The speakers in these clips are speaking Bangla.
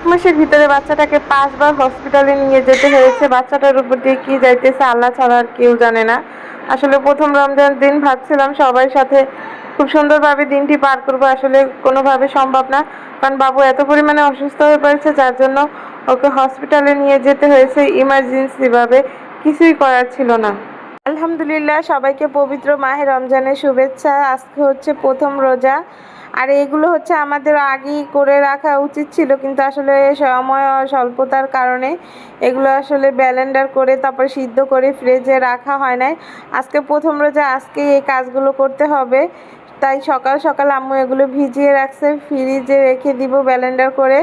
মাসের ভিতরে বাচ্চাটাকে 5 বার হসপিটালে নিয়ে যেতে হয়েছে। বাচ্চাটার উপর দিয়ে কি যাইতেছে আল্লাহ ছাড়া আর কেউ জানে না। আসলে প্রথম রমজান দিন ভাবছিলাম সবার সাথে খুব সুন্দরভাবে দিনটি পার করবো, আসলে কোনোভাবে সম্ভব না, কারণ বাবু এত পরিমাণে অসুস্থ হয়ে পড়েছে যার জন্য ওকে হসপিটালে নিয়ে যেতে হয়েছে ইমার্জেন্সি ভাবে, কিছুই করার ছিল না। আলহামদুলিল্লাহ, সবাইকে পবিত্র মাহে রমজানের শুভেচ্ছা। আজকে হচ্ছে প্রথম রোজা, আর এগুলো হচ্ছে আমাদের আগেই করে রাখা উচিত ছিল, কিন্তু আসলে সময় স্বল্পতার কারণে এগুলো আসলে ব্লেন্ডার করে তারপর সিদ্ধ করে ফ্রিজে রাখা হয় নাই। আজকে প্রথম রোজা, আজকে এই কাজগুলো করতে হবে, তাই সকাল সকাল আম্মু এগুলো ভিজিয়ে রাখছে, ফ্রিজে রেখে দিব ব্লেন্ডার করে।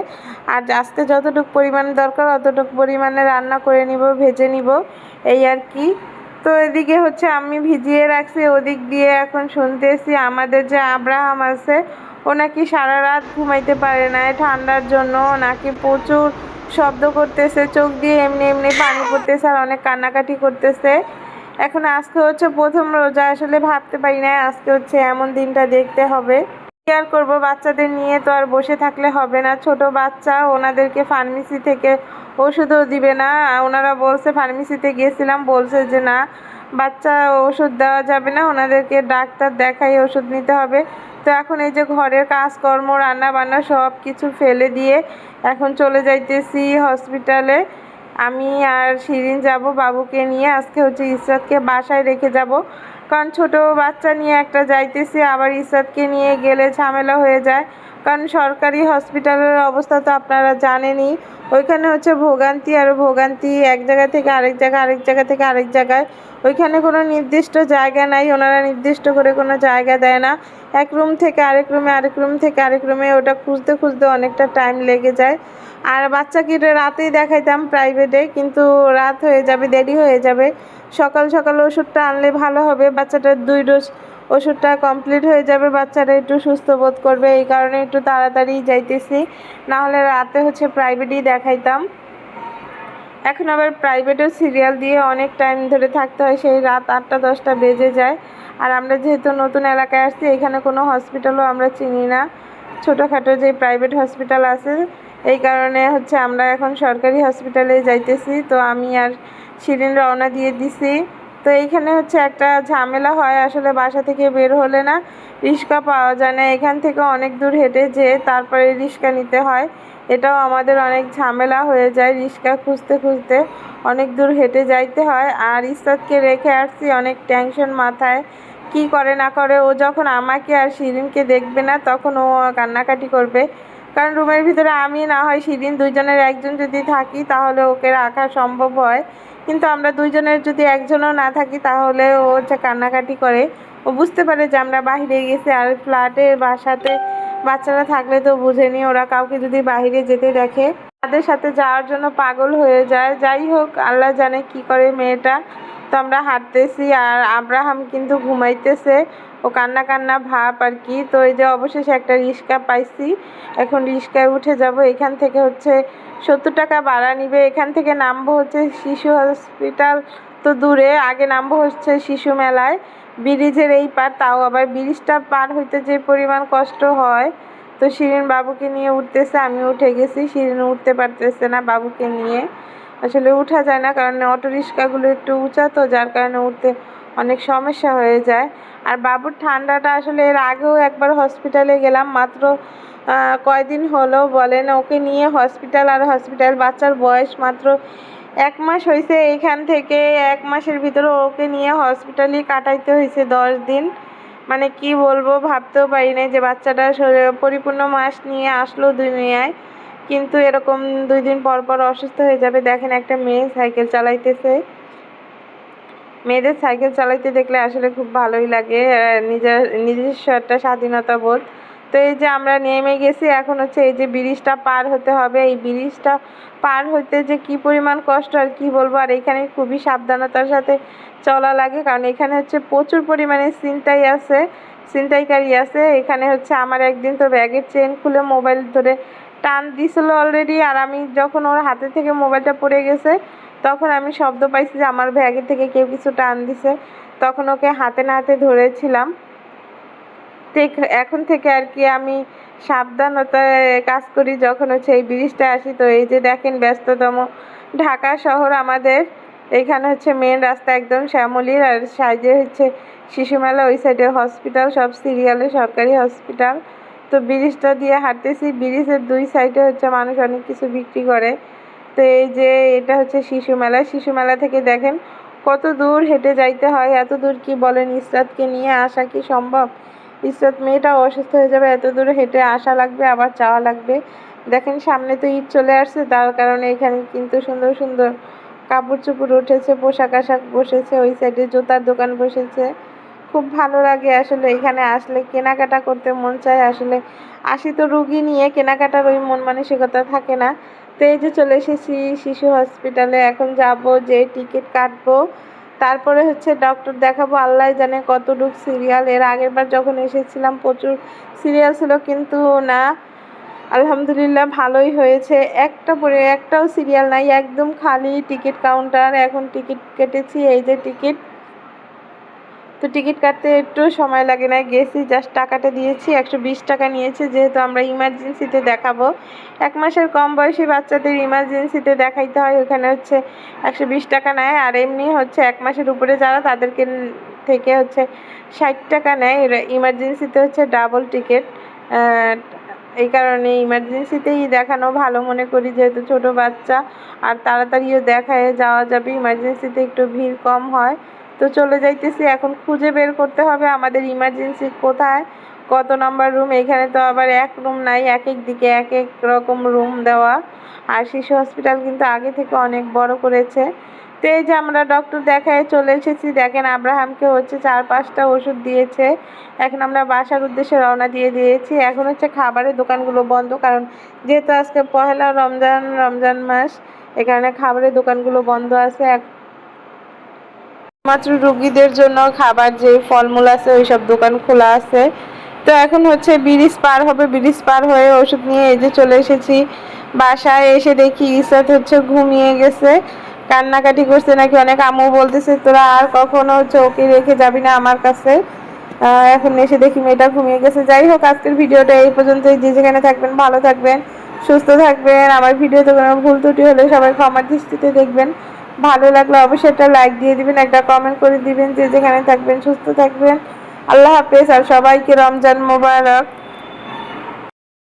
আর আজকে যতটুকু পরিমাণে দরকার অতটুকু পরিমাণে রান্না করে নিব, ভেজে নিব, এই আর কি। তো এদিকে হচ্ছে আমি ভিজিয়ে রাখছি, ওদিক দিয়ে এখন শুনতেছি আমাদের যে আব্রাহাম আছে ও নাকি সারা রাত ঘুমাইতে পারে না ঠান্ডার জন্য, নাকি প্রচুর শব্দ করতেছে, চোখ দিয়ে এমনি এমনি পানি পড়তেছে আর অনেক কান্নাকাটি করতেছে। এখন আজকে হচ্ছে প্রথম রোজা, আসলে ভাবতে পারি না আজকে হচ্ছে এমন দিনটা দেখতে হবে। কি আর করবো, বাচ্চাদের নিয়ে তো আর বসে থাকলে হবে না। ছোট বাচ্চা, ওনাদেরকে ফার্মেসি থেকে ওষুধও দিবে না। ওনারা বলছে, ফার্মেসিতে গিয়েছিলাম, বলছে যে না, বাচ্চা ওষুধ দেওয়া যাবে না, ওনাদেরকে ডাক্তার দেখাই ওষুধ নিতে হবে। তো এখন এই যে ঘরের কাজকর্ম রান্না বান্না সব কিছু ফেলে দিয়ে এখন চলে যাইতেছি হসপিটালে। আমি আর শিরিন যাব বাবুকে নিয়ে। আজকে হচ্ছে ইসরাতকে বাসায় রেখে যাব, কারণ ছোট বাচ্চা নিয়ে একটা যাইতেছি, আবার ইসরাতকে নিয়ে গেলে ঝামেলা হয়ে যায়। কারণ সরকারি হসপিটালের অবস্থা তো আপনারা জানেনই, ওইখানে হচ্ছে ভোগান্তি আর ভোগান্তি, এক জায়গা থেকে আরেক জায়গা, আরেক জায়গা থেকে আরেক জায়গায়। ওইখানে কোনো নির্দিষ্ট জায়গা নাই, ওনারা নির্দিষ্ট করে কোনো জায়গা দেয় না। এক রুম থেকে আরেক রুমে, আরেক রুম থেকে আরেক রুমে, ওটা খুঁজতে খুঁজতে অনেকটা টাইম লেগে যায়। আর বাচ্চাকে রাতেই দেখাইতাম প্রাইভেটে, কিন্তু রাত হয়ে যাবে, দেরি হয়ে যাবে। সকাল সকাল ওষুধটা আনলে ভালো হবে, বাচ্চাটার 2 ডোজ ওষুধটা কমপ্লিট হয়ে যাবে, বাচ্চারা একটু সুস্থ বোধ করবে, এই কারণে একটু তাড়াতাড়ি যাইতেছি, না হলে রাতে হচ্ছে প্রাইভেটেই দেখাইতাম। এখন আবার প্রাইভেটেও সিরিয়াল দিয়ে অনেক টাইম ধরে থাকতে হয়, সেই রাত 8টা-10টা বেজে যায়। আর আমরা যেহেতু নতুন এলাকায় আসছি, এখানে কোনো হসপিটালও আমরা চিনি না, ছোটোখাটো যে প্রাইভেট হসপিটাল আছে, এই কারণে হচ্ছে আমরা এখন সরকারি হসপিটালে যাইতেছি। তো আমি আর শিরিন রওনা দিয়ে দিছি। তো এইখানে হচ্ছে একটা ঝামেলা হয়, আসলে বাসা থেকে বের হলে না রিক্সা পাওয়া যায় না, এখান থেকে অনেক দূর হেঁটে যেয়ে তারপরে রিক্সা নিতে হয়। এটাও আমাদের অনেক ঝামেলা হয়ে যায়, রিক্সা খুঁজতে খুঁজতে অনেক দূর হেঁটে যাইতে হয়। আর ইসরাতকে রেখে আসছি, অনেক টেনশন মাথায়, কি করে না করে। ও যখন আমাকে আর শিরিনকে দেখবে না তখন ও কান্নাকাটি করবে, কারণ রুমের ভিতরে আমি না হয় শিরিন দুইজনের একজন যদি থাকি তাহলে ওকে রাখা সম্ভব হয়, কিন্তু আমরা দুইজনের যদি একজনও না থাকি তাহলে ও হচ্ছে কান্নাকাটি করে। ও বুঝতে পারে যে আমরা বাহিরে গেছি, আর ফ্ল্যাটে বাসাতে বাচ্চারা থাকলে তো বুঝেনি, ওরা কাউকে যদি বাহিরে যেতে দেখে তাদের সাথে যাওয়ার জন্য পাগল হয়ে যায়। যাই হোক, আল্লাহ জানে কি করে মেয়েটা। তো আমরা হাঁটতেছি আর আব্রাহাম কিন্তু ঘুমাইতেছে, ও কান্না কান্না ভাব আর কি। তো এই যে অবশেষে একটা রিক্সা পাইছি, এখন রিক্সায় উঠে যাব। এখান থেকে হচ্ছে 70 টাকা ভাড়া নিবে, এখান থেকে নামবো হচ্ছে শিশু হসপিটাল, তো দূরে, আগে নামবো হচ্ছে শিশু মেলায়, ব্রিজের এই পার, তাও আবার ব্রিজটা পার হইতে যে পরিমাণ কষ্ট হয়। তো শিরিন বাবুকে নিয়ে উঠতেছে, আমি উঠে গেছি, শিরিন উঠতে পারতেছে না বাবুকে নিয়ে, আসলে উঠা যায় না, কারণ অটো রিক্সাগুলো একটু উঁচা, তো যার কারণে উঠতে অনেক সমস্যা হয়ে যায়। আর বাবুর ঠান্ডাটা, আসলে এর আগেও একবার হসপিটালে গেলাম, মাত্র কয়দিন হলো বলেন, ওকে নিয়ে হসপিটাল আর হসপিটাল, বাচ্চার বয়স মাত্র 1 মাস হয়েছে, এইখান থেকে 1 মাসের ভিতরে ওকে নিয়ে হসপিটালই কাটাইতে হয়েছে 10 দিন। মানে কি বলবো, ভাবতেও পারি না যে বাচ্চাটা পরিপূর্ণ মাস নিয়ে আসলো দুনিয়ায়, কিন্তু এরকম 2 দিন পর পর অসুস্থ হয়ে যাবে। দেখেন, একটা মেয়ে সাইকেল চালাইতেছে, মেয়েদের সাইকেল চালাইতে দেখলে আসলে খুব ভালোই লাগে, নিজস্ব একটা স্বাধীনতা বোধ। তো এই যে আমরা নেমে গেছি, এখন হচ্ছে এই যে ব্রিজটা পার হতে হবে, এই ব্রিজটা পার হতে যে কি পরিমাণ কষ্ট আর কি বলবো। আর এখানে খুবই সাবধানতার সাথে চলা লাগে, কারণ এখানে হচ্ছে প্রচুর পরিমাণে ছিনতাইকারী আছে। এখানে হচ্ছে আমার একদিন তো ব্যাগের চেন খুলে মোবাইল ধরে টান দিছিল অলরেডি, আর আমি যখন ওর হাতে থেকে মোবাইলটা পড়ে গেছে তখন আমি শব্দ পাইছি যে আমার ব্যাগের থেকে কেউ কিছু টান দিছে, তখন ওকে হাতে নাতে ধরেছিলাম। এখন থেকে আর কি আমি সাবধানতায় কাজ করি যখন হচ্ছে এই ব্রিজটা আসি। তো এই যে দেখেন ব্যস্ততম ঢাকা শহর আমাদের, এইখানে হচ্ছে মেন রাস্তা একদম শ্যামলীর, আর সাইডে হচ্ছে শিশু মেলা, ওই সাইডে হসপিটাল, সব সিরিয়ালে সরকারি হসপিটাল। তো ব্রিজটা দিয়ে হাঁটতেছি, ব্রিজের দুই সাইডে হচ্ছে মানুষ অনেক কিছু বিক্রি করে। তো এই যে এটা হচ্ছে শিশু মেলা, শিশু মেলা থেকে দেখেন কত দূর হেঁটে যাইতে হয়। এত দূর কি বলেন, ইসরাতকে নিয়ে আসা কি সম্ভব? ইসরাত মেয়েটাও অসুস্থ হয়ে যাবে, এত দূরে হেঁটে আসা লাগবে আবার যাওয়া লাগবে। দেখেন সামনে তো ঈদ চলে আসছে, তার কারণে এখানে কিন্তু সুন্দর সুন্দর কাপড় চোপড় উঠেছে, পোশাক আশাক বসেছে, ওই সাইডে জুতার দোকান বসেছে। খুব ভালো লাগে আসলে এখানে আসলে, কেনাকাটা করতে মন চায় আসলে। আসি তো রুগী নিয়ে, কেনাকাটার ওই মন মানসিকতা থাকে না। তো এই যে চলে এসেছি শিশু হসপিটালে, এখন যাব, যে টিকিট কাটবো, তারপরে হচ্ছে ডক্টর দেখাবো। আল্লাহ জানে কতটুক সিরিয়াল, এর আগের বার যখন এসেছিলাম প্রচুর সিরিয়াল ছিল, কিন্তু না, আলহামদুলিল্লাহ ভালোই হয়েছে। একটাও সিরিয়াল নাই, একদম খালি টিকিট কাউন্টার। এখন টিকিট কেটেছি, এই যে টিকিট। তো টিকিট কাটতে একটু সময় লাগে না, গেছি জাস্ট টাকাটা দিয়েছি, 120 টাকা নিয়েছে, যেহেতু আমরা ইমার্জেন্সিতে দেখাবো। 1 মাসের কম বয়সী বাচ্চাদের ইমার্জেন্সিতে দেখাইতে হয়, ওখানে হচ্ছে 120 টাকা নেয়। আর এমনি হচ্ছে 1 মাসের উপরে যারা, তাদেরকে থেকে হচ্ছে 60 টাকা নেয়। ইমার্জেন্সিতে হচ্ছে ডাবল টিকিট। এই কারণে ইমার্জেন্সিতেই দেখানো ভালো মনে করি, যেহেতু ছোট বাচ্চা, আর তাড়াতাড়িও দেখায় যাওয়া যাবে, ইমার্জেন্সিতে একটু ভিড় কম হয়। তো চলে যাইতেছি, এখন খুঁজে বের করতে হবে আমাদের ইমার্জেন্সি কোথায়, কত নাম্বার রুম। এখানে তো আবার এক রুম নাই, এক এক দিকে এক এক রকম রুম দেওয়া। আর শিশু হসপিটাল কিন্তু আগে থেকে অনেক বড় করেছে। তো এই যে আমরা ডক্টর দেখায় চলে এসেছি, দেখেন আব্রাহামকে হচ্ছে 4-5টা ওষুধ দিয়েছে। এখন আমরা বাসার উদ্দেশ্যে রওনা দিয়ে দিয়েছি। এখন হচ্ছে খাবারের দোকানগুলো বন্ধ, কারণ যেহেতু আজকে পহেলা রমজান মাস, এখানে খাবারের দোকানগুলো বন্ধ আছে। মাত্র রোগীদের জন্য খাবার, যে ফলমূল আছে, ওই সব দোকান খোলা আছে। তো এখন হচ্ছে ব্রিজ পার হবে, ব্রিজ পার হয়ে ওষুধ নিয়ে এই যে চলে এসেছি বাসায়। এসে দেখি ইসাত হচ্ছে ঘুমিয়ে গেছে, কান্নাকাটি করছে নাকি অনেক। আম্মু বলতেছে তোরা আর কখনো হচ্ছে ওকে রেখে যাবি না আমার কাছে। এখন এসে দেখি মেয়েটা ঘুমিয়ে গেছে। যাই হোক, আজকের ভিডিওটা এই পর্যন্তই। যে যেখানে থাকবেন ভালো থাকবেন, সুস্থ থাকবেন। আমার ভিডিওতে কোনো ভুল ত্রুটি হলে সবাই ক্ষমার দৃষ্টিতে দেখবেন। ভালো লাগলে অবশ্যই একটা লাইক দিয়ে দিবেন, একটা কমেন্ট করে দিবেন। যে যেখানে থাকবেন সুস্থ থাকবেন। আল্লাহ হাফেজ, আর সবাইকে রমজান মোবারক।